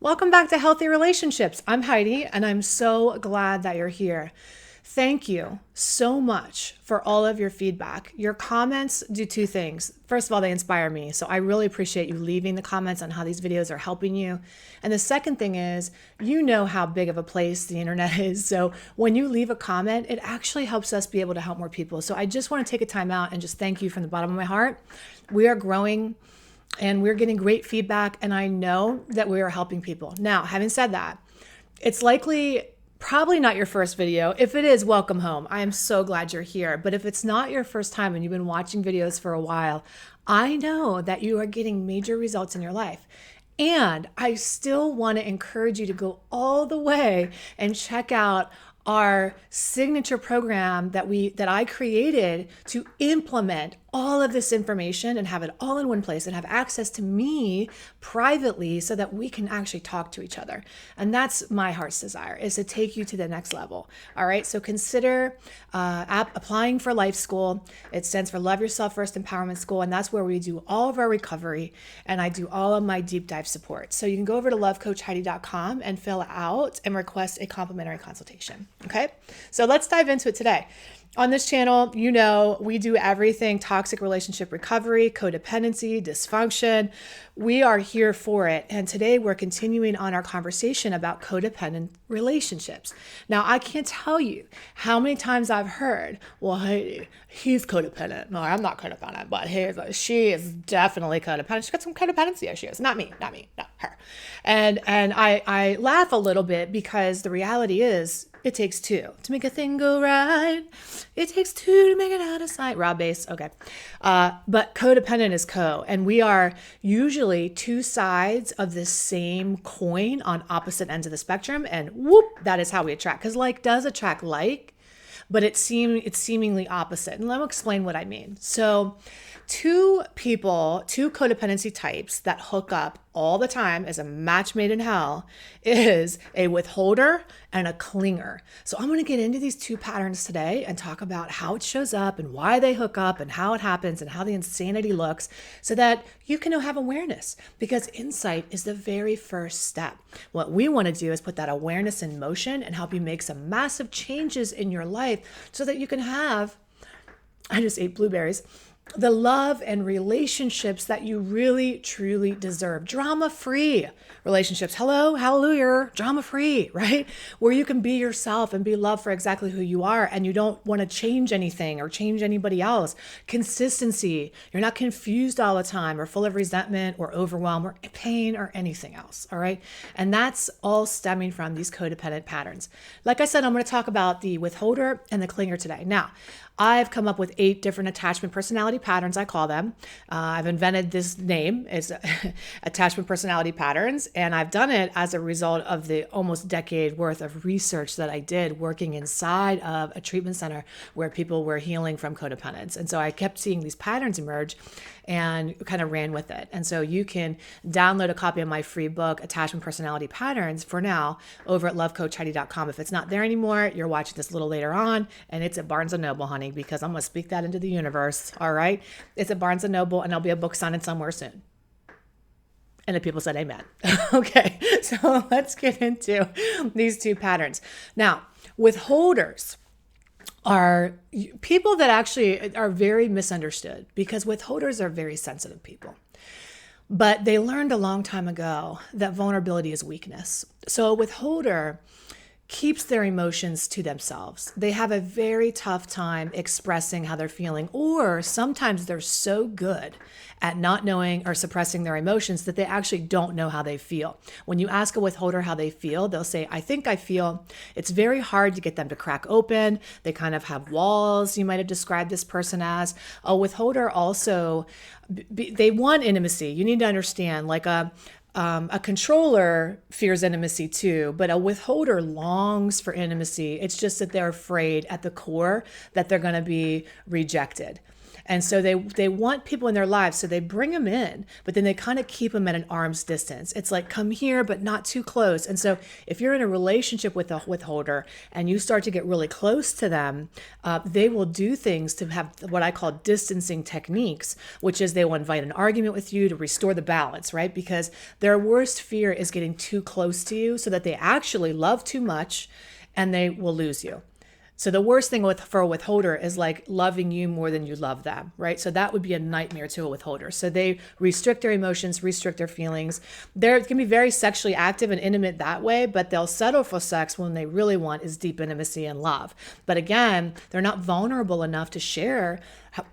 Welcome back to Healthy Relationships. I'm Heidi, and I'm so glad that you're here. Thank you so much for all of your feedback. Your comments do two things. First of all, they inspire me. So I really appreciate you leaving the comments on how these videos are helping you. And the second thing is, you know how big of a place the internet is. So when you leave a comment, it actually helps us be able to help more people. So I just want to take a time out and just thank you from the bottom of my heart. We are growing and we're getting great feedback, and I know that we are helping people. Now, having said that, it's likely probably not your first video. If it is, welcome home. I am so glad you're here. But if it's not your first time and you've been watching videos for a while, I know that you are getting major results in your life. And I still want to encourage you to go all the way and check out our signature program that I created to implement all of this information and have it all in one place and have access to me privately so that we can actually talk to each other. And that's my heart's desire, is to take you to the next level. All right. So consider applying for Life School. It stands for Love Yourself First Empowerment School. And that's where we do all of our recovery and I do all of my deep dive support. So you can go over to lovecoachheidi.com and fill out and request a complimentary consultation. Okay. So let's dive into it today. On this channel, you know, we do everything toxic relationship recovery, codependency, dysfunction. We are here for it. And today we're continuing on our conversation about codependent relationships. Now, I can't tell you how many times I've heard, well, hey, he's codependent. No, I'm not codependent, but she is definitely codependent. She's got some codependency issues. Not me, not her. And I laugh a little bit because the reality is, it takes two to make a thing go right. It takes two to make it out of sight. Rob bass. Okay. But codependent is co. And we are usually two sides of the same coin on opposite ends of the spectrum. And whoop, that is how we attract. Because like does attract like, but it's seemingly opposite. And let me explain what I mean. So two codependency types that hook up all the time as a match made in hell is a withholder and a clinger. So I'm going to get into these two patterns today and talk about how it shows up and why they hook up and how it happens and how the insanity looks so that you can have awareness, because insight is the very first step. What we want to do is put that awareness in motion and help you make some massive changes in your life so that you can have, I just ate blueberries, the love and relationships that you really, truly deserve. Drama-free relationships. Hello, hallelujah, drama-free, right? Where you can be yourself and be loved for exactly who you are and you don't want to change anything or change anybody else. Consistency. You're not confused all the time or full of resentment or overwhelm or pain or anything else, all right? And that's all stemming from these codependent patterns. Like I said, I'm going to talk about the withholder and the clinger today. Now, I've come up with 8 different attachment personality patterns, I call them. I've invented this name, it's attachment personality patterns, and I've done it as a result of the almost decade worth of research that I did working inside of a treatment center where people were healing from codependence. And so I kept seeing these patterns emerge and kind of ran with it. And so you can download a copy of my free book, Attachment Personality Patterns, for now over at lovecoachheidi.com. If it's not there anymore, you're watching this a little later on, and it's at Barnes & Noble, honey, because I'm going to speak that into the universe, all right? It's at Barnes & Noble, and there'll be a book signing somewhere soon. And the people said amen. Okay, so let's get into these two patterns. Now, withholders are people that actually are very misunderstood because withholders are very sensitive people. But they learned a long time ago that vulnerability is weakness. So a withholder keeps their emotions to themselves. They have a very tough time expressing how they're feeling, or sometimes they're so good at not knowing or suppressing their emotions that they actually don't know how they feel. When you ask a withholder how they feel, they'll say, I think I feel. It's very hard to get them to crack open. They kind of have walls, you might have described this person as. A withholder also, they want intimacy. You need to understand, like a controller fears intimacy too, but a withholder longs for intimacy. It's just that they're afraid at the core that they're going to be rejected. And so they want people in their lives. So they bring them in, but then they kind of keep them at an arm's distance. It's like, come here, but not too close. And so if you're in a relationship with a withholder and you start to get really close to them, they will do things to have what I call distancing techniques, which is they will invite an argument with you to restore the balance, right? Because their worst fear is getting too close to you so that they actually love too much and they will lose you. So the worst thing for a withholder is like loving you more than you love them, right? So that would be a nightmare to a withholder. So they restrict their emotions, restrict their feelings. They can be very sexually active and intimate that way, but they'll settle for sex when they really want is deep intimacy and love. But again, they're not vulnerable enough to share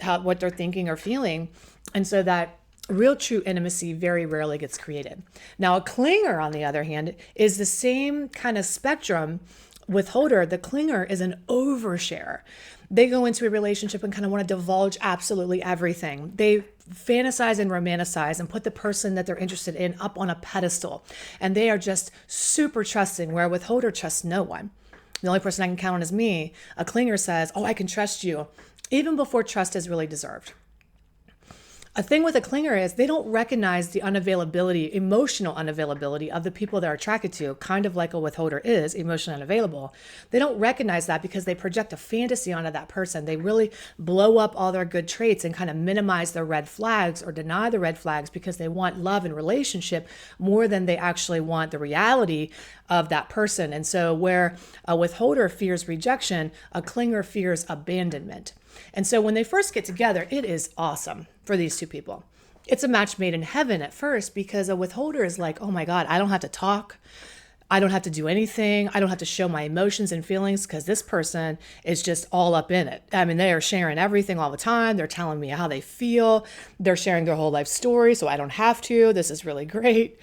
what they're thinking or feeling. And so that real true intimacy very rarely gets created. Now, a clinger, on the other hand, is the same kind of spectrum. Withholder, the clinger, is an overshare. They go into a relationship and kind of want to divulge absolutely everything. They fantasize and romanticize and put the person that they're interested in up on a pedestal. And they are just super trusting, where a withholder trusts no one. The only person I can count on is me. A clinger says, oh, I can trust you, even before trust is really deserved. A thing with a clinger is they don't recognize the unavailability, emotional unavailability of the people they're attracted to, kind of like a withholder is emotionally unavailable. They don't recognize that because they project a fantasy onto that person. They really blow up all their good traits and kind of minimize their red flags or deny the red flags because they want love and relationship more than they actually want the reality of that person. And so where a withholder fears rejection, a clinger fears abandonment. And so when they first get together, it is awesome for these two people. It's a match made in heaven at first because a withholder is like, oh my God, I don't have to talk. I don't have to do anything. I don't have to show my emotions and feelings because this person is just all up in it. I mean, they are sharing everything all the time. They're telling me how they feel. They're sharing their whole life story, so I don't have to. This is really great.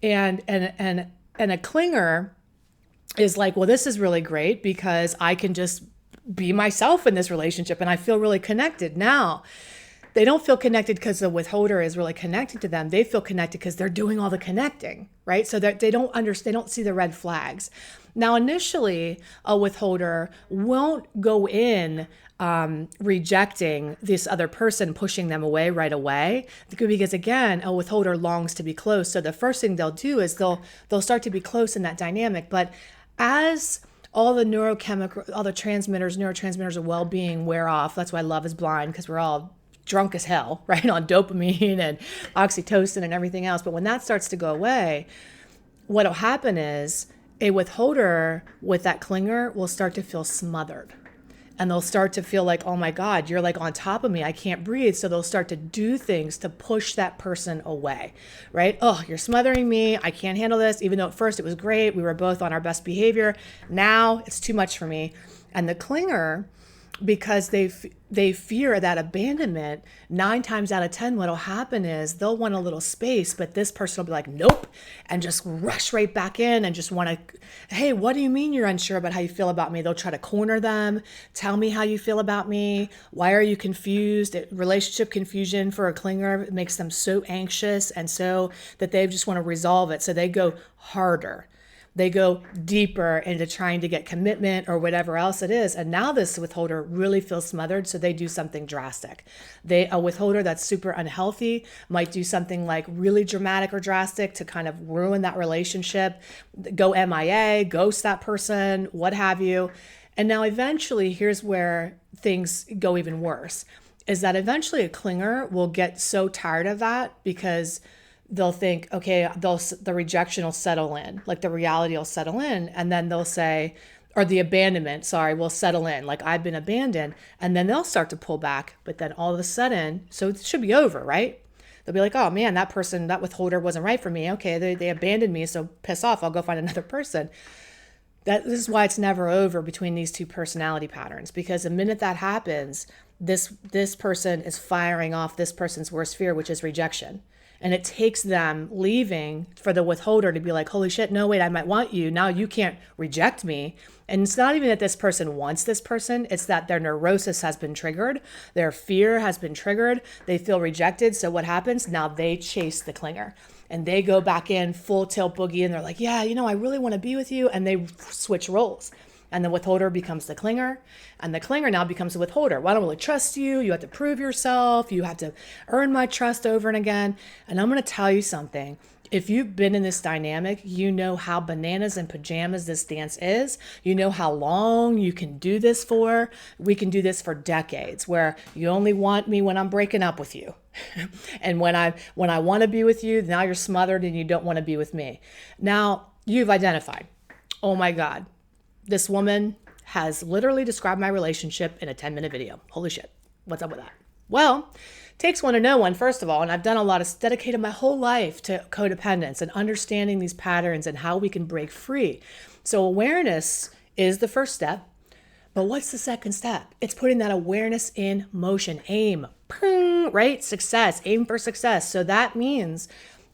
And a clinger is like, well, this is really great because I can just be myself in this relationship and I feel really connected. Now, they don't feel connected because the withholder is really connecting to them. They feel connected because they're doing all the connecting, right? So that they don't see the red flags. Now, initially, a withholder won't go in rejecting this other person, pushing them away right away, because again, a withholder longs to be close. So the first thing they'll do is they'll start to be close in that dynamic. But as all the neurotransmitters of well-being wear off. That's why love is blind, because we're all drunk as hell, right? On dopamine and oxytocin and everything else. But when that starts to go away, what'll happen is a withholder with that clinger will start to feel smothered. And they'll start to feel like, oh my God, you're like on top of me. I can't breathe. So they'll start to do things to push that person away, right? Oh, you're smothering me. I can't handle this. Even though at first it was great. We were both on our best behavior. Now it's too much for me. And the clinger, because they fear that abandonment, 9 times out of 10, what'll happen is they'll want a little space, but this person will be like, nope, and just rush right back in and just want to, hey, what do you mean you're unsure about how you feel about me? They'll try to corner them. Tell me how you feel about me. Why are you confused? Relationship confusion for a clinger makes them so anxious and so that they just want to resolve it. So they go harder. They go deeper into trying to get commitment or whatever else it is. And now this withholder really feels smothered, so they do something drastic. A withholder that's super unhealthy might do something like really dramatic or drastic to kind of ruin that relationship, go MIA, ghost that person, what have you. And now eventually, here's where things go even worse, is that eventually a clinger will get so tired of that because they'll think, okay, the rejection will settle in, like the reality will settle in. And then they'll say, or the abandonment, will settle in, like I've been abandoned. And then they'll start to pull back. But then all of a sudden, so it should be over, right? They'll be like, oh man, that withholder wasn't right for me. Okay, they abandoned me, so piss off, I'll go find another person. This is why it's never over between these two personality patterns, because the minute that happens, this person is firing off this person's worst fear, which is rejection. And it takes them leaving for the withholder to be like, holy shit, no, wait, I might want you. Now you can't reject me. And it's not even that this person wants this person. It's that their neurosis has been triggered. Their fear has been triggered. They feel rejected. So what happens? Now they chase the clinger. And they go back in full tilt boogie. And they're like, yeah, I really want to be with you. And they switch roles. And the withholder becomes the clinger, and the clinger now becomes the withholder. Well, I don't really trust you. You have to prove yourself. You have to earn my trust over and again. And I'm going to tell you something. If you've been in this dynamic, you know how bananas and pajamas this dance is. You know how long you can do this for. We can do this for decades, where you only want me when I'm breaking up with you. And when I want to be with you, now you're smothered and you don't want to be with me. Now you've identified, oh my God, this woman has literally described my relationship in a 10-minute video. Holy shit. What's up with that? Well, takes one to know one, first of all, and I've done a lot of, dedicated my whole life to codependence and understanding these patterns and how we can break free. So awareness is the first step, but what's the second step? It's putting that awareness in motion, aim, right? Success, aim for success. So that means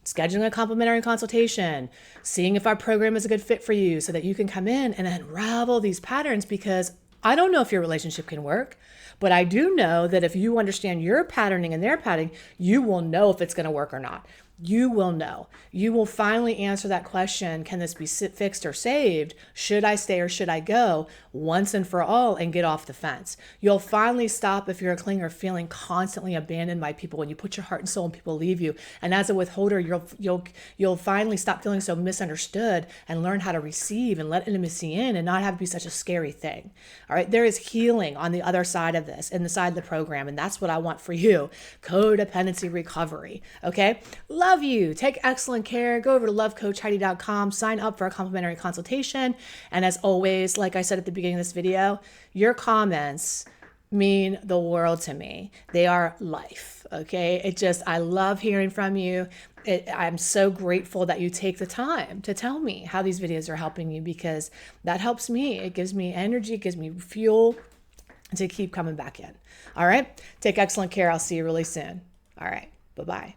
scheduling a complimentary consultation, seeing if our program is a good fit for you so that you can come in and unravel these patterns, because I don't know if your relationship can work, but I do know that if you understand your patterning and their patterning, you will know if it's going to work or not. You will know. You will finally answer that question, can this be fixed or saved? Should I stay or should I go? Once and for all, and get off the fence. You'll finally stop, if you're a clinger, feeling constantly abandoned by people when you put your heart and soul and people leave you. And as a withholder, you'll finally stop feeling so misunderstood and learn how to receive and let intimacy in and not have it be such a scary thing. All right. There is healing on the other side of this, in the side of the program. And that's what I want for you. Codependency recovery. Okay. Love you. Take excellent care. Go over to lovecoachheidi.com, sign up for a complimentary consultation. And as always, like I said at the beginning of this video, your comments mean the world to me. They are life. Okay. I love hearing from you. I'm so grateful that you take the time to tell me how these videos are helping you, because that helps me. It gives me energy. It gives me fuel to keep coming back in. All right. Take excellent care. I'll see you really soon. All right. Bye-bye.